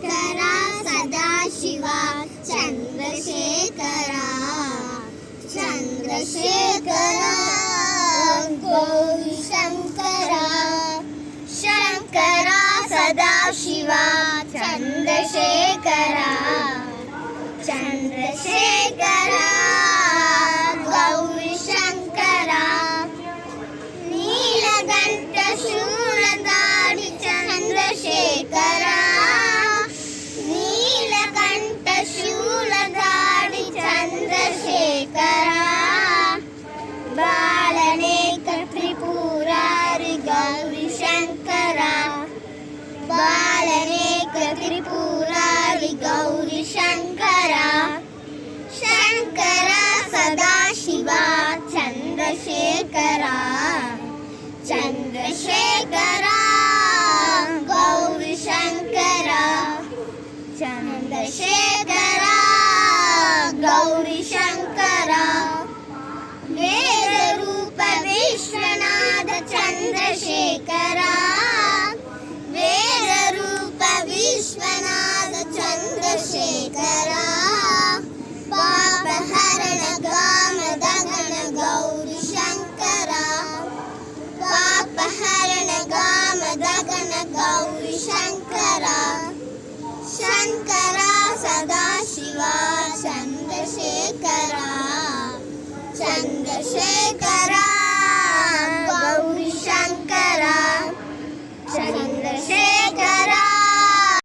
Shankara Sadashiva Chandrasekhara Chandrasekhara Gauri Shankara Shankara Sadashiva Chandrasekhara Chandrasekhara Gauri Shankara Neelkanth शूलधारी Chandrasekhara Neelkanth शूलधारी Chandrasekhara बालनेक Tripurari Gauri Shankara बालनेक Tripurari Gauri Shankara